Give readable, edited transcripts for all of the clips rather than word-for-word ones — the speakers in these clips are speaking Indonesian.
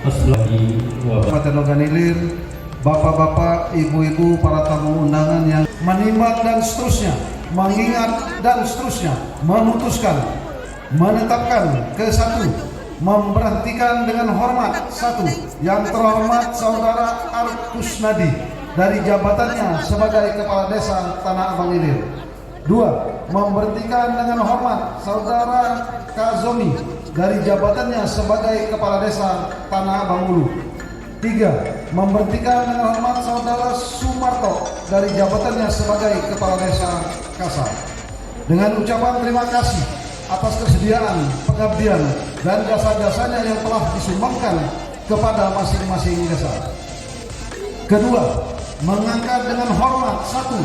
Kabupaten Ogan Ilir, bapak-bapak, ibu-ibu, para tamu undangan yang menimbang dan seterusnya, mengingat dan seterusnya, memutuskan, menetapkan ke satu, memberhentikan dengan hormat satu, yang terhormat Saudara Arkus Nadi dari jabatannya sebagai Kepala Desa Tanah Abang Ilir. Dua, memberhentikan dengan hormat Saudara Kazomi dari jabatannya sebagai Kepala Desa Tanah Abang Ulu. Tiga, memberhentikan dengan hormat Saudara Sumarto dari jabatannya sebagai Kepala Desa Kasar. Dengan ucapan terima kasih atas kesediaan, pengabdian, dan jasa-jasanya yang telah disumbangkan kepada masing-masing desa. Kedua, mengangkat dengan hormat satu,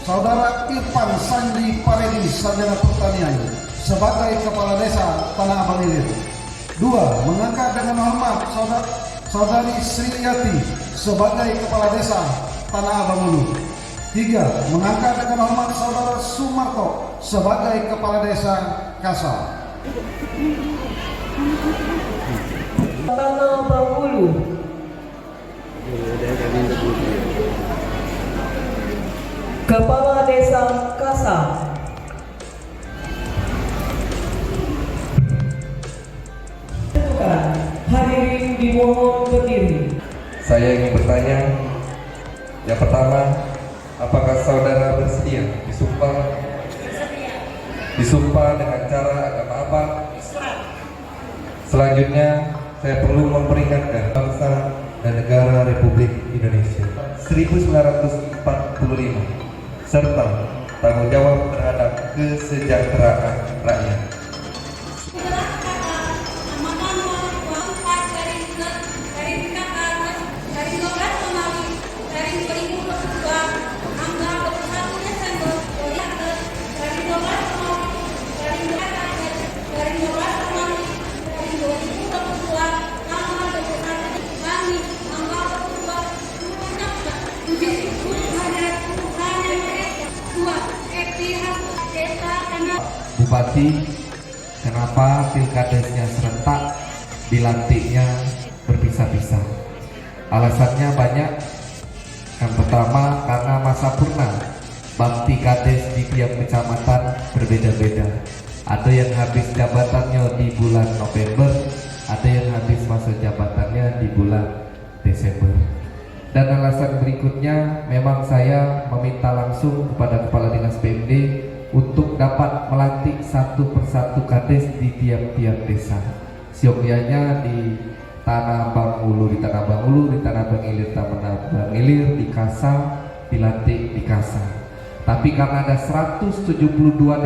Saudara Irfan Sandi Paredi, Sarjana Pertanian sebagai Kepala Desa Tanah Abang Ilir. Dua, mengangkat dengan hormat Saudari Sriyati sebagai Kepala Desa Tanah Abang Ulu. Tiga, mengangkat dengan hormat Saudara Sumarto sebagai Kepala Desa Kasar. Tanah Abang Ulu. Kepala Desa Kasar. Hadirin dimohon berdiri. Saya ingin bertanya, yang pertama, apakah saudara bersedia disumpah dengan cara agama apa? Selanjutnya, saya perlu memperingatkan bangsa dan negara Republik Indonesia 1945 serta tanggung jawab terhadap kesejahteraan rakyat. Bupati, kenapa pilkadesnya serentak, dilantiknya berpisah-pisah? Alasannya banyak. Yang pertama, karena masa purna bakti kades di tiap kecamatan berbeda-beda. Ada yang habis jabatannya di bulan November, ada yang habis masa jabatannya di bulan Desember. Dan alasan berikutnya, memang saya meminta langsung kepada Kepala Dinas PMD untuk dapat melantik satu persatu kades di tiap-tiap desa. Siogyanya di Tanah Abang Ulu, di Tanah Abang Ulu, di Tanah Abang Ilir, Tanah Abang Ilir, di Kasar, dilantik di Kasar. Tapi karena ada 172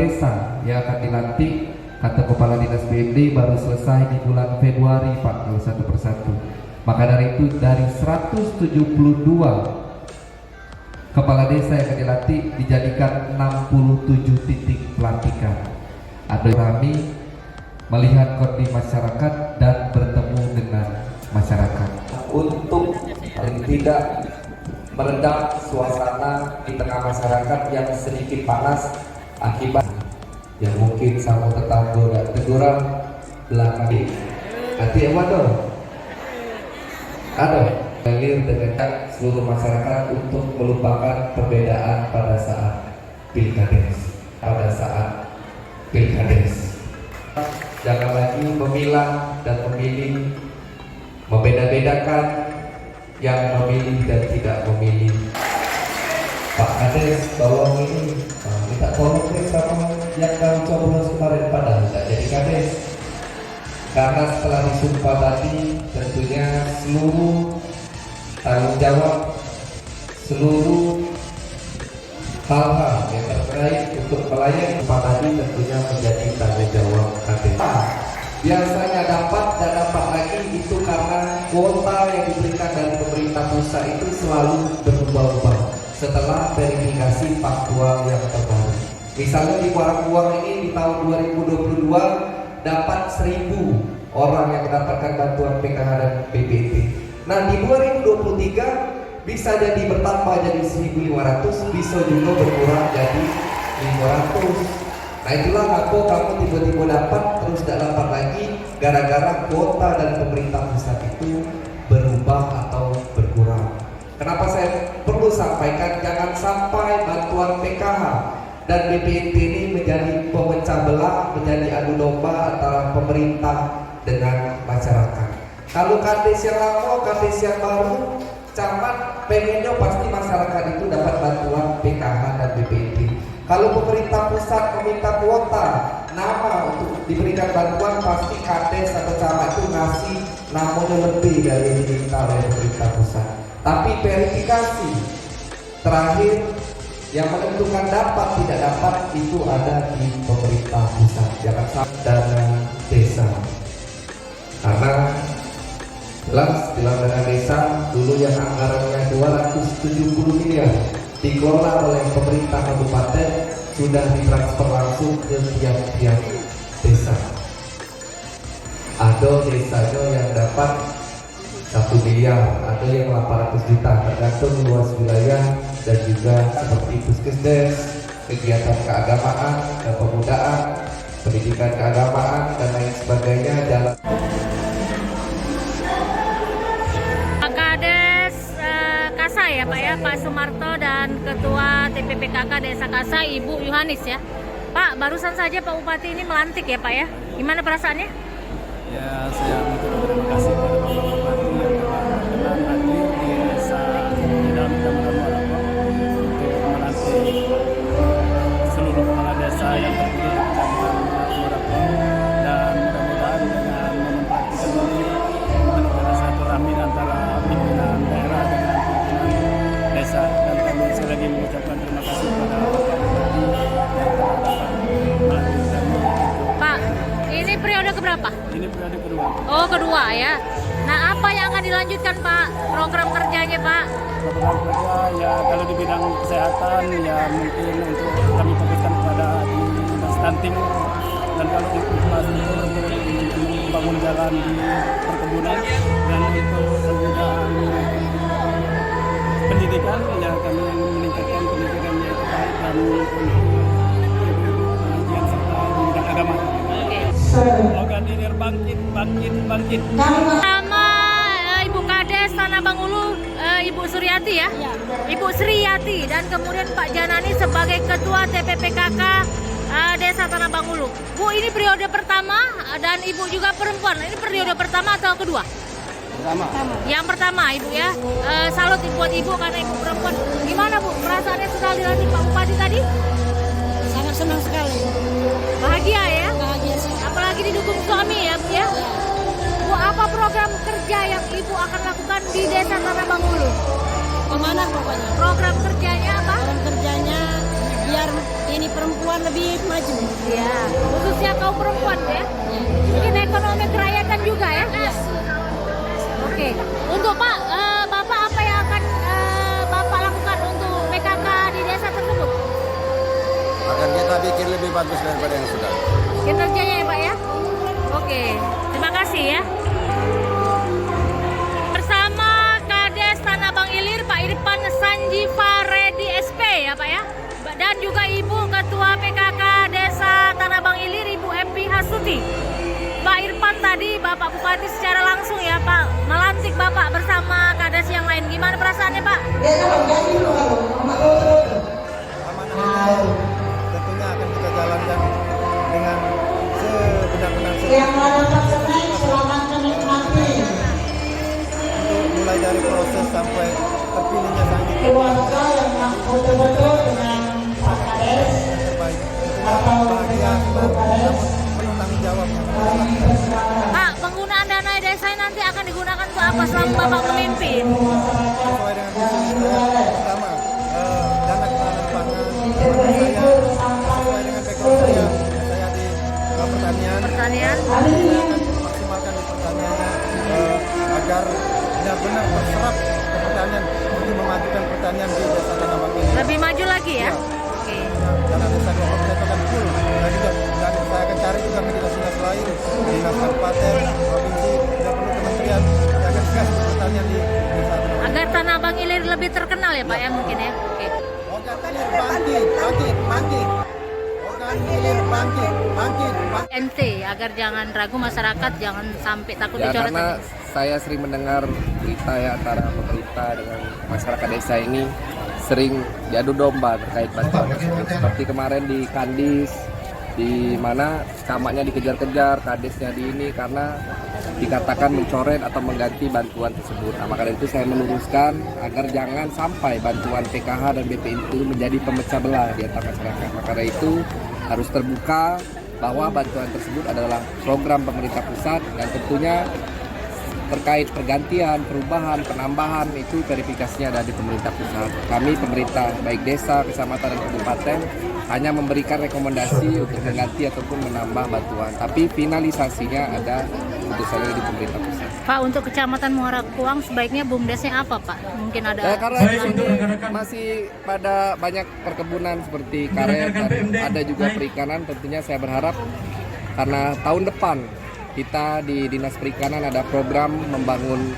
desa yang akan dilantik, kata Kepala Dinas BMD baru selesai di bulan Februari 41 persatu. Maka dari itu, dari 172 kepala desa yang akan dilantik dijadikan 67 titik pelantikan. Ada kami melihat kondisi masyarakat dan bertemu dengan masyarakat untuk paling tidak meredam suasana di tengah masyarakat yang sedikit panas akibat yang mungkin sama tetangga dan teguran belakang. Nanti yang mana? Ada Ilir dengan seluruh masyarakat untuk melupakan perbedaan pada saat pilkades. Jangan lagi memilah dan memilih, membeda-bedakan yang memilih dan tidak memilih. Pak Kades tolong ini, minta tolong deh sama yang kau coblos kemarin padahal tidak jadi Kades. Karena setelah disumpah tadi, tentunya seluruh tanggung jawab, seluruh hal-hal yang terkait untuk melayani tadi tentunya menjadi tanggung jawab KPK. Biasanya dapat dan dapat lagi itu karena kuota yang diberikan dari pemerintah pusat itu selalu berubah-ubah setelah verifikasi faktual yang terbaru. Misalnya di Kuarang ini di tahun 2022 dapat 1.000 orang yang mendapatkan bantuan PKH dan PPT. Nah di 2023 bisa jadi bertambah jadi 1.500, bisa juga berkurang jadi 500. Nah itulah kenapa kamu tiba-tiba dapat terus tidak dapat lagi gara-gara kuota dan pemerintah pusat itu sampaikan jangan sampai bantuan PKH dan BPNT ini menjadi pemecah belah, menjadi adu domba antara pemerintah dengan masyarakat. Kalau kades yang lama, kades yang baru, camat pengennya pasti masyarakat itu dapat bantuan PKH dan BPNT. Kalau pemerintah pusat meminta kuota nama untuk diberikan bantuan, pasti kades atau camat itu ngasih namanya lebih dari yang diminta oleh pemerintah pusat. Tapi verifikasi terakhir yang menentukan dapat tidak dapat itu ada di pemerintah pusat. Jangan sampai dana desa, karena jelas dalam dana desa dulu yang anggarannya 270 miliar dikelola oleh pemerintah kabupaten sudah ditransfer langsung ke tiap-tiap desa. Ada desanya yang dapat 1 miliar, ada yang 800 juta, tergantung luas wilayah dan juga seperti puskesdes, kegiatan keagamaan, kepemudaan, pendidikan keagamaan dan lain sebagainya jalan. Kades Kasa ya Pak ya, Pak Sumarto dan Ketua TPPKK Desa Kasa Ibu Yohanis ya. Pak, barusan saja Pak Bupati ini melantik ya Pak ya. Gimana perasaannya? Ya, saya mengucapkan terima kasih kepada Bapak Bupati yang telah berkenan hadir di desa di dalam Kecamatan Muarapok untuk melantik seluruh kepala desa yang terpilih di Kecamatan Muarapok, dan mudah-mudahan dengan menempatkan ini meningkatkan silaturahmi antara pimpinan daerah dengan pimpinan desa, dan kami sekali lagi mengucapkan terima kasih kepada Bapak Bupati yang telah dapat melantikkan. Pak, ini periode keberapa? Ini periode kedua. Oh, kedua ya. Nah, apa yang akan dilanjutkan Pak? Program kerjanya Pak? Program kerja ya kalau di bidang kesehatan ya mungkin untuk kami fokuskan pada di stunting, dan kalau di infrastruktur untuk membangun jalan di perkebunan, dan untuk bidang pendidikan ya kami meningkatkan pendidikan yaitu baik dan untuk pengajian serta di bidang agama. Organilir bangkit. Sama Ibu Kades Tanah Bangulu, Ibu Suryati ya? Ibu Sriyati, dan kemudian Pak Janani sebagai Ketua TPPKK Desa Tanah Bangulu. Bu, ini periode pertama dan Ibu juga perempuan. Ini periode pertama atau kedua? Pertama. Yang pertama Ibu ya. Salut buat Ibu karena Ibu perempuan. Gimana Bu, perasaannya setelah dilantik Pak Bupati tadi? Sangat senang sekali. Bahagia ya? Bahagia sekali. Apalagi didukung suami ya Bu ya? Bu, apa program kerja yang Ibu akan lakukan di Desa Tanah Bangulu? Kemana pokoknya? Program kerjanya apa? Program kerjanya biar ini perempuan lebih maju. Ya, khususnya kaum perempuan ya. Mungkin ekonomi kerakyatan juga ya. Oke, untuk Pak, Bapak apa yang akan Bapak lakukan untuk PKK di desa tersebut? Akan kita bikin lebih bagus daripada yang sudah. Kinerjanya ya Pak ya. Oke, terima kasih ya. Bersama Kades Tanah Bang Ilir Pak Irfan Sanjiva Redi SP ya Pak ya. Dan juga Ibu Ketua PKK Desa Tanah Bang Ilir Ibu Epi Hasuti. Pak Irfan tadi Bapak Bupati secara langsung ya Pak melantik Bapak bersama Kades yang lain. Gimana perasaannya Pak? Tentunya akan kita jalankan dengan sebenar-benar Yang mana pasangan selamatkan nikmati. untuk mulai dari proses sampai terpilihnya sang Keluarga yang betul-betul dengan Pak Kades terbaik. atau Bahagia, dengan Ibu Kades. penuh tanggung jawab. Pak, penggunaan dana desa nanti akan digunakan untuk apa selama Bapak memimpin? Sesuai dengan visi saya, pertama dana ketahanan pangan. Saya sesuai dengan background saya di pertanian. Pertanian. Maksimalkan di pertaniannya agar benar-benar terserap ke pertanian untuk memajukan pertanian di Desa Tanah Bang ini. Lebih maju lagi ya? Oke. Karena desa 20% itu kan full. Dan juga dan saya akan cari juga ke dinas-dinas lain, dinas kabupaten, provinsi, dan perlu kementerian yang akan gas pertanian di desa Tanah Bang. Agar Tanah Bang Ilir lebih terkenal ya Pak ya mungkin ya? Oke. Organ hilir bangkit. Organ hilir bangkit. NT agar jangan ragu masyarakat, jangan sampai takut Ya, dicoret. karena saya sering mendengar berita ya antara pemerintah dengan masyarakat desa ini sering diadu domba terkait bantuan tersebut. Seperti kemarin di Kandis, di mana camatnya dikejar-kejar, kadesnya di ini karena dikatakan mencoret atau mengganti bantuan tersebut. Nah, maka dari itu saya meluruskan agar jangan sampai bantuan PKH dan BPI itu menjadi pemecah belah di antara masyarakat. Maka dari itu harus terbuka bahwa bantuan tersebut adalah program pemerintah pusat dan tentunya terkait pergantian, perubahan, penambahan itu verifikasinya ada di pemerintah pusat. Kami pemerintah baik desa, kecamatan dan kabupaten hanya memberikan rekomendasi untuk mengganti ataupun menambah bantuan. Tapi finalisasinya ada putusannya di pemerintah pusat. Pak, untuk Kecamatan Muara Kuang sebaiknya BUMDesnya apa, Pak? Mungkin ada Karena di sini masih pada banyak perkebunan seperti karet dan ada juga perikanan. Tentunya saya berharap karena tahun depan kita di Dinas Perikanan ada program membangun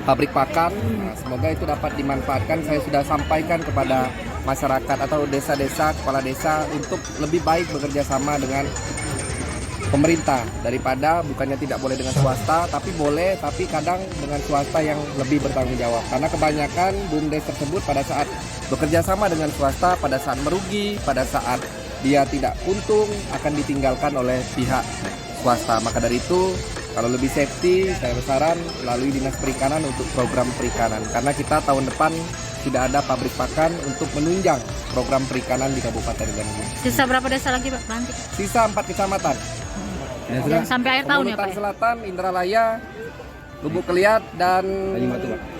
pabrik pakan. Nah, semoga itu dapat dimanfaatkan. Saya sudah sampaikan kepada masyarakat atau desa-desa, kepala desa untuk lebih baik bekerja sama dengan pemerintah daripada bukannya tidak boleh dengan swasta, tapi boleh, tapi kadang dengan swasta yang lebih bertanggung jawab. Karena kebanyakan BUMDes tersebut pada saat bekerja sama dengan swasta, pada saat merugi, pada saat dia tidak untung akan ditinggalkan oleh pihak swasta. Maka dari itu kalau lebih safety saya bersaran melalui Dinas Perikanan untuk program perikanan, karena kita tahun depan sudah ada pabrik pakan untuk menunjang program perikanan di Kabupaten Bandung. sisa berapa desa lagi, Pak? Nanti Sisa 4 kecamatan. dan sampai akhir tahun ya, Pak? Pegunungan Selatan, Indralaya, Lubuk Keliat dan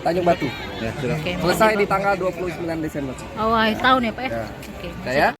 Tanjung Batu. Oke, Selesai makasih, di tanggal 29 Desember. Pak. Oh, akhir tahun ya, Pak ya? Ya. Oke. Ya.